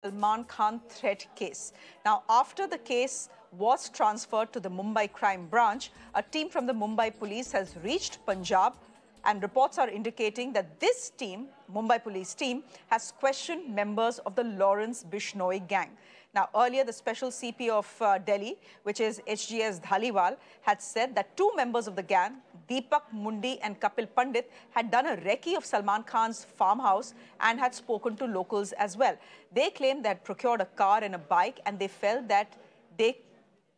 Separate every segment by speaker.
Speaker 1: Salman Khan threat case. Now, after the case was transferred to the Mumbai crime branch, a team from the Mumbai Police has reached Punjab, and reports are indicating that this team, Mumbai Police team, has questioned members of the Lawrence Bishnoi Gang. Now, earlier, the special CP of Delhi, which is HGS Dhaliwal, had said that two members of the gang, Deepak Mundi and Kapil Pandit, had done a recce of Salman Khan's farmhouse and had spoken to locals as well. They claimed they had procured a car and a bike, and they felt that they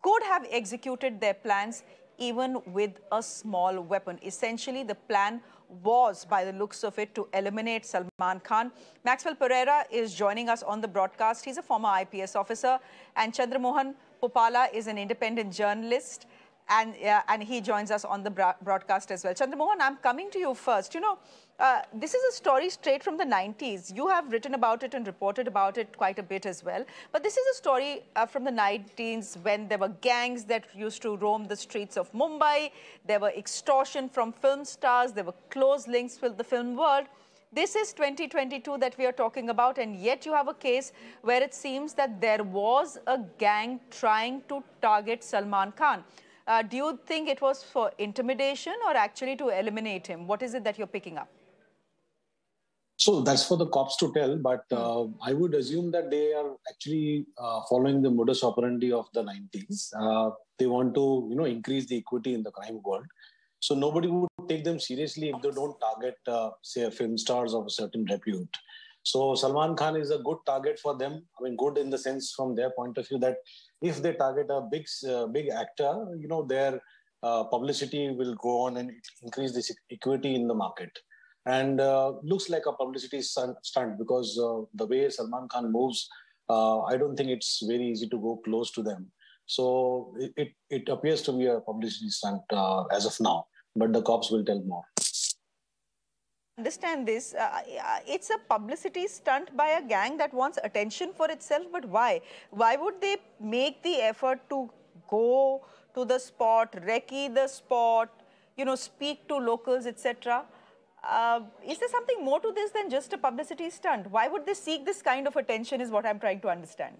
Speaker 1: could have executed their plans even with a small weapon. Essentially, the plan was, by the looks of it, to eliminate Salman Khan. Maxwell Pereira is joining us on the broadcast. He's a former IPS officer. And Chandramohan Puppala is an independent journalist. And he joins us on the broadcast as well. Chandramohan, I'm coming to you first. This is a story straight from the 90s. You have written about it and reported about it quite a bit as well. But this is a story from the 90s when there were gangs that used to roam the streets of Mumbai. There were extortion from film stars. There were close links with the film world. This is 2022 that we are talking about, and yet you have a case where it seems that there was a gang trying to target Salman Khan. Do you think it was for intimidation or actually to eliminate him? What is it that you're picking up?
Speaker 2: So that's for the cops to tell, but I would assume that they are actually following the modus operandi of the 90s. They want to, increase the equity in the crime world. So nobody would take them seriously if they don't target, say, film stars of a certain repute. So Salman Khan is a good target for them. I mean, good in the sense from their point of view that if they target a big actor, their publicity will go on and increase this equity in the market. And looks like a publicity stunt because the way Salman Khan moves, I don't think it's very easy to go close to them. So it appears to be a publicity stunt as of now, but the cops will tell more.
Speaker 1: Understand this, it's a publicity stunt by a gang that wants attention for itself, but why? Why would they make the effort to go to the spot, recce the spot, speak to locals, etc.? Is there something more to this than just a publicity stunt? Why would they seek this kind of attention is what I'm trying to understand.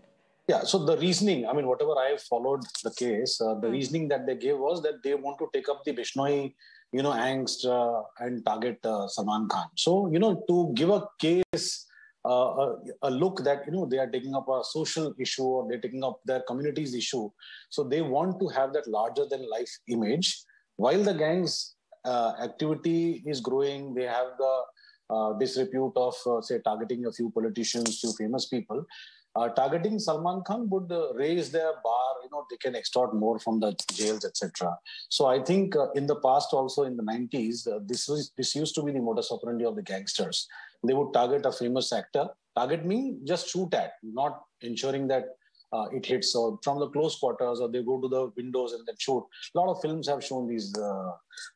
Speaker 2: Yeah, so the reasoning, I mean, whatever I have followed the case, the reasoning that they gave was that they want to take up the Bishnoi angst and target Salman Khan. So, to give a case, a look that, they are taking up a social issue or they're taking up their community's issue. So they want to have that larger than life image. While the gang's activity is growing, they have the disrepute of, say, targeting a few politicians, few famous people. Targeting Salman Khan would raise their bar, they can extort more from the jails, etc. So I think in the past also in the 90s, this used to be the modus operandi of the gangsters. They would target a famous actor. Target me, just shoot at, not ensuring that it hits or from the close quarters or they go to the windows and then shoot. A lot of films have shown these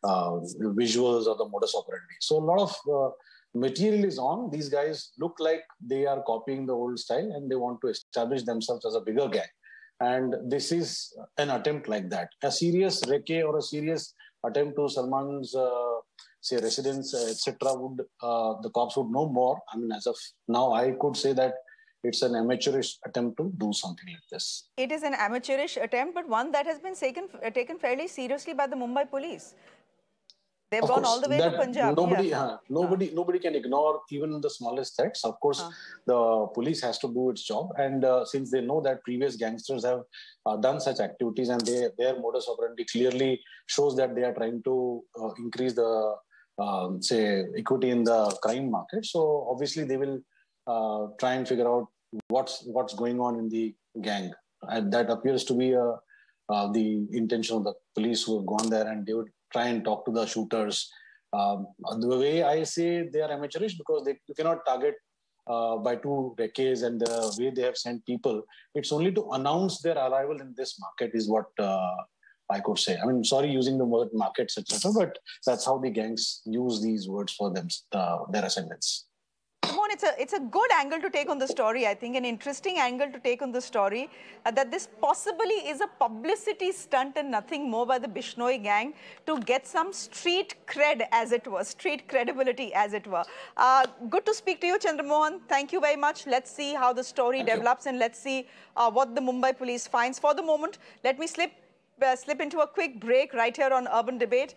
Speaker 2: visuals of the modus operandi. So a lot of material is on. These guys look like they are copying the old style and they want to establish themselves as a bigger gang. And this is an attempt like that. A serious recce or a serious attempt to Salman's, say, residence, etc. would the cops would know more. I mean, as of now, I could say that it's an amateurish attempt to do something like this.
Speaker 1: It is an amateurish attempt, but one that has been taken fairly seriously by the Mumbai Police. They've gone all the way to Punjab.
Speaker 2: Nobody can ignore even the smallest threats. Of course, the police has to do its job. And since they know that previous gangsters have done such activities and their modus operandi clearly shows that they are trying to increase the, say, equity in the crime market. So obviously they will try and figure out what's going on in the gang. And that appears to be the intention of the police who have gone there, and they would try and talk to the shooters. The way I say they are amateurish because you cannot target by two recces and the way they have sent people. It's only to announce their arrival in this market is what I could say. I mean, sorry using the word markets, etc., but that's how the gangs use these words for them, their ascendants.
Speaker 1: Chandramohan, it's a good angle to take on the story, I think, an interesting angle to take on the story, that this possibly is a publicity stunt and nothing more by the Bishnoi gang to get some street cred, as it were, street credibility, as it were. Good to speak to you, Chandramohan. Thank you very much. Let's see how the story develops and let's see what the Mumbai Police finds. For the moment, let me slip into a quick break right here on Urban Debate.